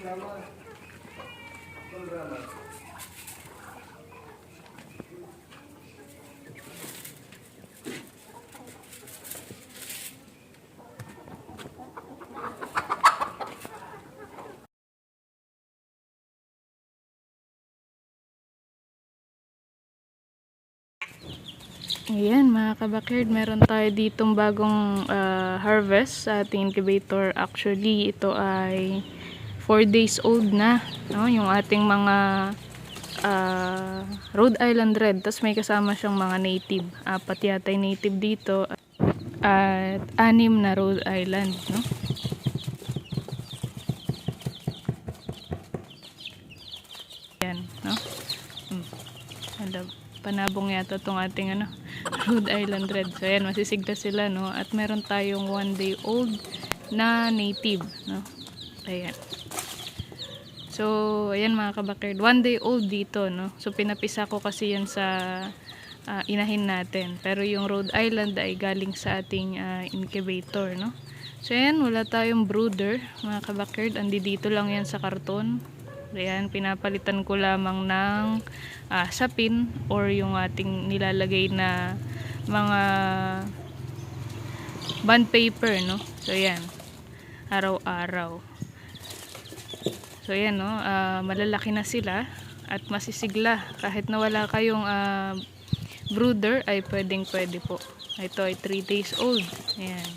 Ayan mga kabakerd, meron tayo ditong bagong harvest sa ating incubator. Actually, ito ay 4 days old na, no? Yung ating mga Rhode Island Red. Tapos may kasama siyang mga native. 4 yata yung native dito at 6 na Rhode Island, no? Ayan, no? Panabong yata itong ating Rhode Island Red. So ayan, masisigla sila, no? At meron tayong 1 day old na native, no? Ayan. So ayan mga kabakerd, 1 day old dito, no? So pinapisa ko kasi yan sa inahin natin. Pero yung Rhode Island ay galing sa ating incubator, no? So ayan, wala tayong brooder mga kabakerd. Andi dito lang yan sa karton. Ayan, pinapalitan ko lamang ng sapin or yung ating nilalagay na mga bond paper, no? So ayan, araw-araw. So ayan, no? Malalaki na sila at masisigla. Kahit na wala kayong brooder ay pwede po. Ito ay 3 days old. Ayan.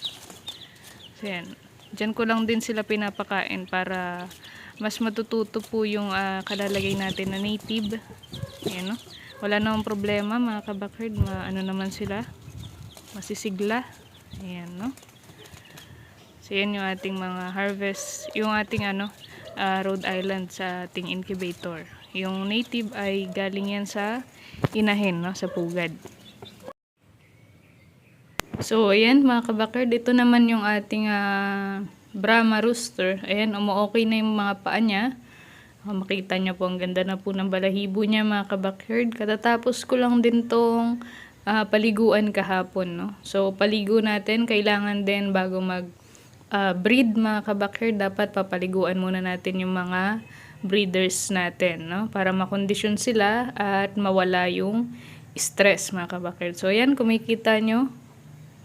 So ayan, dyan ko lang din sila pinapakain para mas matututo po yung kalalagay natin na native. Ayan, no? Wala namang problema mga kabakerd, ano naman sila, masisigla. Ayan, no? So yan yung ating mga harvest, yung ating Rhode Island sa ating incubator. Yung native ay galing yan sa inahin, no? Sa pugad. So ayan mga kabakerd, ito naman yung ating Brahma rooster. Ayan, umu-okay na yung mga paa niya. Makita nyo po, ang ganda na po ng balahibo niya mga kabakerd. Katatapos ko lang din tong paliguan kahapon, no? So paligo natin, kailangan din bago mag breed mga kabakerd, dapat papaliguan muna natin yung mga breeders natin, no? Para makondisyon sila at mawala yung stress mga kabakerd. So ayan, kumikita nyo,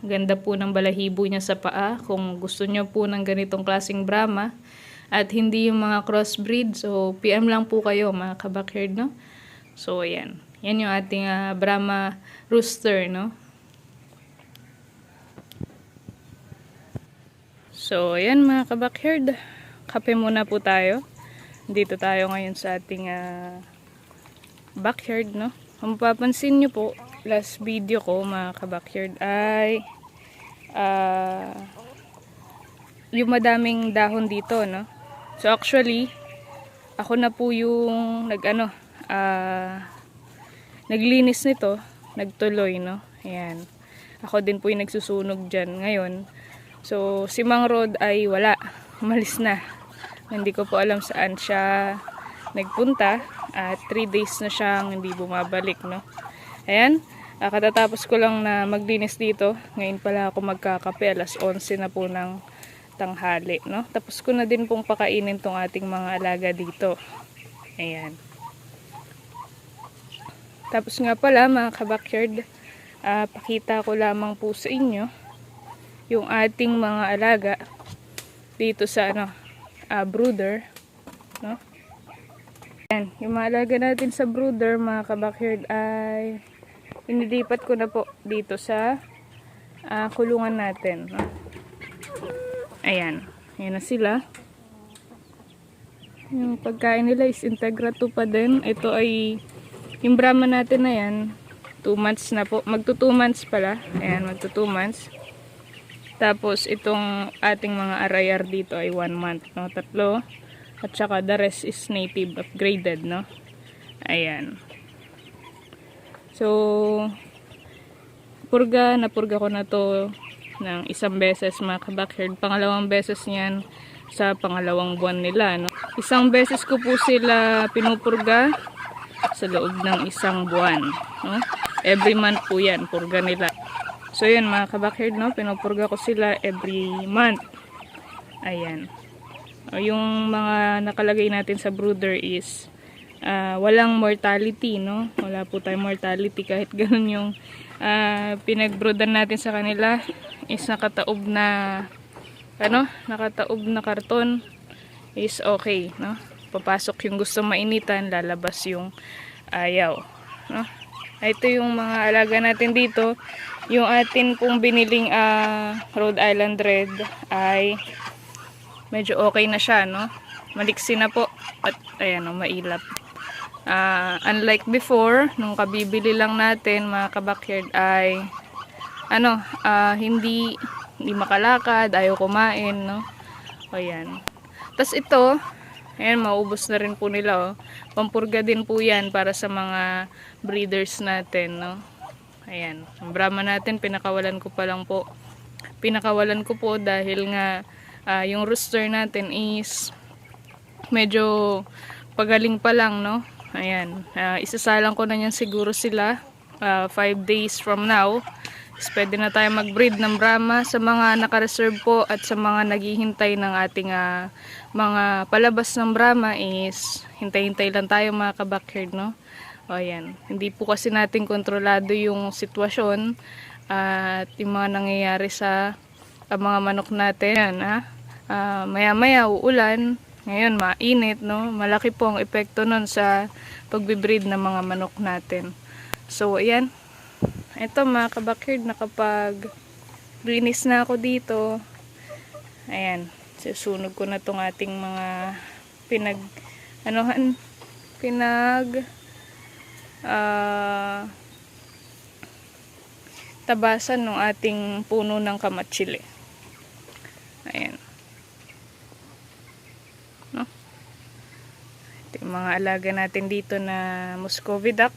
ganda po ng balahibo niya sa paa. Kung gusto nyo po ng ganitong klaseng Brahma at hindi yung mga crossbreed, so PM lang po kayo mga kabakerd, no? So ayan, yan yung ating Brahma rooster, no? So ayan mga kabakerd, kape muna po tayo. Dito tayo ngayon sa ating backyard, no? Kung mapapansin nyo po, last video ko mga kabakerd ay yung madaming dahon dito, no? So actually, ako na po yung naglinis nito, nagtuloy, no? Ayan. Ako din po yung nagsusunog dyan ngayon. So si Mang Rod ay wala, umalis na. Hindi ko po alam saan siya nagpunta at 3 days na siyang hindi bumabalik, no? Ayan, katatapos ko lang na maglinis dito. Ngayon pala ako magkakape, alas 11 na po ng tanghali, no? Tapos ko na din pong pakainin tong ating mga alaga dito. Ayan. Tapos nga pala mga kabakerd, pakita ko lamang po sa inyo yung ating mga alaga dito sa brooder, no? Ayan, yung mga alaga natin sa brooder mga kabakerd ay inilipat ko na po dito sa kulungan natin, no? Ayan, ayan na sila. Yung pagkain nila is Integra 2 pa din. Ito ay yung Brahma natin na yan, 2 months na po, magto 2 months pala. Ayan, magto 2 months. Tapos itong ating mga arayar dito ay 1 month, no? 3. At saka the rest is native upgraded, no? Ayan. So napurga ko na to ng 1 beses mga kabakerd. Pangalawang beses niyan sa pangalawang buwan nila, no? 1 beses ko po sila pinupurga sa loob ng 1 buwan, no? Every month po yan, purga nila. So yun mga kabakerd, no? Pinupurga ko sila every month. Ayan. Yung mga nakalagay natin sa brooder is walang mortality, no? Wala po tayong mortality kahit ganun yung pinagbroodan natin sa kanila is nakataob na karton is okay, no? Papasok yung gusto mainitan, lalabas yung ayaw, no? Ito yung mga alaga natin dito. Yung atin pong biniling Rhode Island Red ay medyo okay na siya, no? Maliksi na po at ayan, no, mailap. Unlike before, nung kabibili lang natin mga kabakyard ay hindi makalakad, ayaw kumain, no? Ayan. Tas ito, ayan, maubos na rin po nila, oh. Pampurga din po yan para sa mga breeders natin, no? Ayan. Ang Brahma natin, pinakawalan ko po dahil nga yung rooster natin is medyo pagaling pa lang, no? Ayan. Isasalang ko na yan siguro sila 5 days from now. Pwede na tayo mag-breed ng Brahma sa mga naka-reserve po at sa mga naghihintay ng ating mga palabas ng Brahma is hintay-hintay lang tayo mga kabakyard, no? O ayan. Hindi po kasi natin kontrolado yung sitwasyon at yung mga nangyayari sa mga manok natin. Yan, maya-maya uulan, ngayon mainit, no? Malaki po ang epekto nun sa pagbibreed ng mga manok natin. So ayan. Ito mga kabakyard, nakapag-linis na ako dito. Ayan, susunog ko na tong ating mga tabasan ng ating puno ng kamatsili. Ayan. No? Ito yung mga alaga natin dito na Muscovy duck.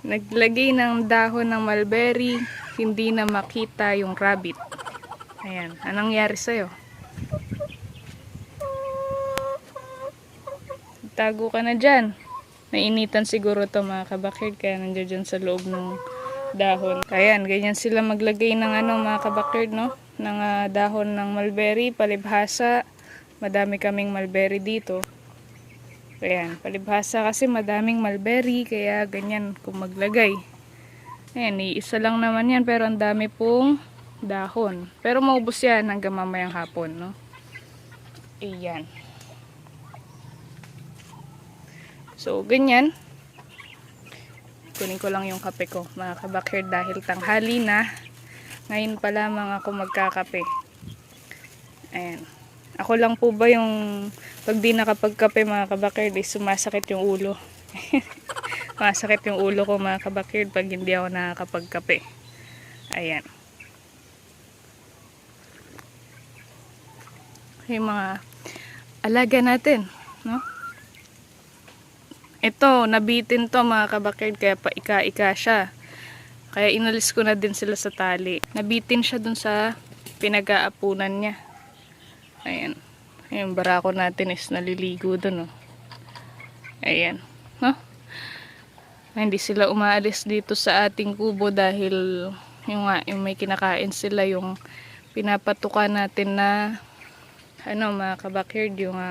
Naglagay ng dahon ng mulberry, hindi na makita yung rabbit. Ayan, anong nangyari sa'yo? Tago ka na dyan. Nainitan siguro to mga kabakyard, kaya nandiyan dyan sa loob ng dahon. Ayan, ganyan sila maglagay ng mga kabakyard, no? Ng dahon ng mulberry, palibhasa. Madami kaming mulberry dito. Ayan, palibhasa kasi madaming mulberry, kaya ganyan kung maglagay. Ayan, iisa lang naman yan, pero ang dami pong dahon. Pero maubos yan hanggang mamayang hapon, no? Ayan. So, ganyan. Kunin ko lang yung kape ko, mga kabakyard, dahil tanghali na. Ngayon pa lamang ako magkakape. Ayan. Ako lang po ba yung pag di nakapagkape mga kabakyard is sumasakit yung ulo. Sumasakit yung ulo ko mga kabakyard pag hindi ako nakakapagkape. Ayan. Yung mga alaga natin, no? Ito, nabitin to mga kabakyard, kaya pa ika-ika siya. Kaya inalis ko na din sila sa tali. Nabitin siya dun sa pinag-aapunan niya. Ayan. Yung barako natin is naliligo dun, oh. Ayan. No? Hindi sila umaalis dito sa ating kubo dahil yung may kinakain sila, yung pinapatukan natin na mga kabakyard, yung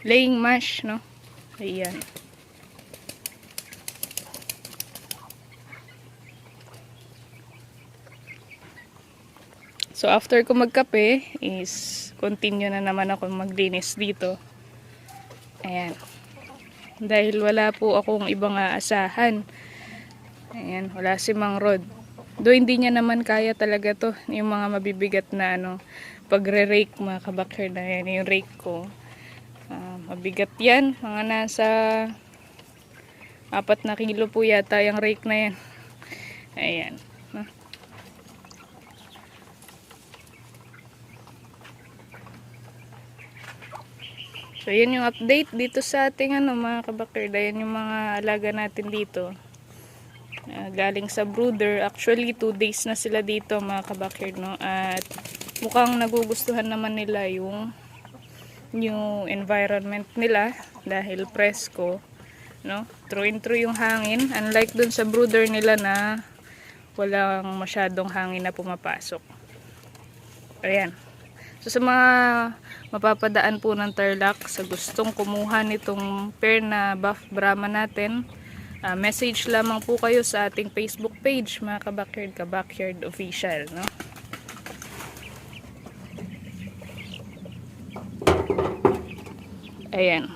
laying mash, no? Ayan. So after ko magkape is continue na naman ako maglinis dito. Ayan. Dahil wala po akong ibang aasahan. Ayan, wala si Mang Rod. Do hindi niya naman kaya talaga to, yung mga mabibigat na pagre-rake mga kabakyard. Ayan, yung rake ko. Mabigat yan, mga nasa 4 na kilo po yata yung rake na yan. Ayan. So, yan yung update dito sa ating mga kabakyard. Ayan yung mga alaga natin dito. Galing sa brooder. Actually, 2 days na sila dito mga kabakyard, no? At mukhang nagugustuhan naman nila yung environment nila dahil presko, no? True and true yung hangin. Unlike dun sa brooder nila na walang masyadong hangin na pumapasok. Ayan. So sa mga mapapadaan po ng Tarlac sa gustong kumuha nitong pair na buff Brahma natin, message lamang po kayo sa ating Facebook page, mga kabackyard, Kabackyard Official, no? Ayan.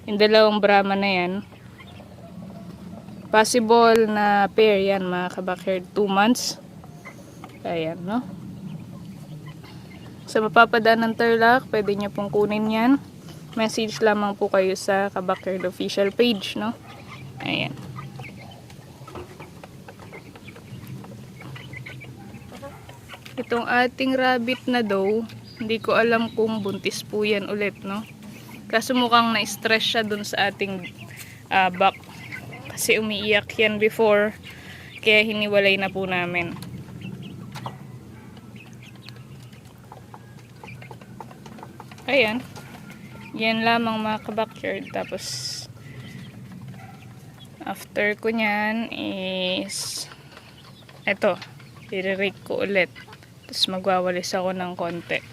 Yung dalawang Brahma na yan, possible na pair yan, mga kabackyard, 2 months. Ayan, no? Sa mapapadaan ng Tarlac, pwede nyo pong kunin yan. Message lamang po kayo sa Kabackyard Official page, no? Ayan. Itong ating rabbit na daw, hindi ko alam kung buntis po yan ulit, no? Kaso mukhang na-stress siya dun sa ating back. Kasi umiiyak yan before, kaya hiniwalay na po namin. Ayan. Yan lamang mga kabackyard. Tapos, after ko nyan is, eto, i-rake ko ulit. Tapos magwawalis ako ng konti.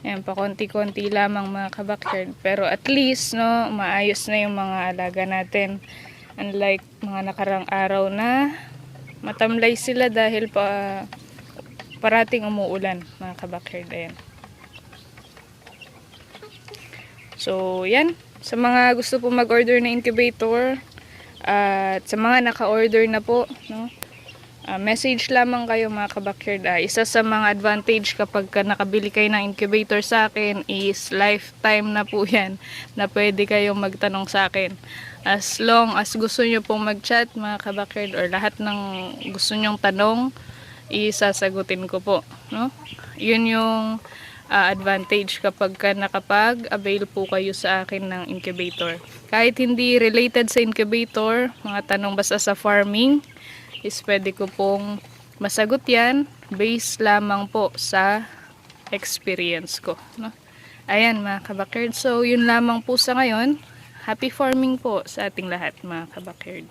Ayan, pa konti-konti lamang mga kabackyard. Pero at least, no, maayos na yung mga alaga natin. Unlike mga nakarang araw na matamlay sila dahil parating umuulan, mga kabackyard. Ayan. So, yan. Sa mga gusto po mag-order na incubator, at sa mga naka-order na po, no, message lamang kayo mga kabackyard. Isa sa mga advantage kapag nakabili kayo ng incubator sa akin is lifetime na po yan na pwede kayong magtanong sa akin. As long as gusto nyo pong mag-chat mga kabackyard or lahat ng gusto nyong tanong, isasagutin ko po. No? Yun yung advantage kapag nakapag-avail po kayo sa akin ng incubator. Kahit hindi related sa incubator, mga tanong basta sa farming, is pwede ko pong masagot yan based lamang po sa experience ko, no? Ayan mga kabackyard. So yun lamang po sa ngayon. Happy farming po sa ating lahat mga kabackyard.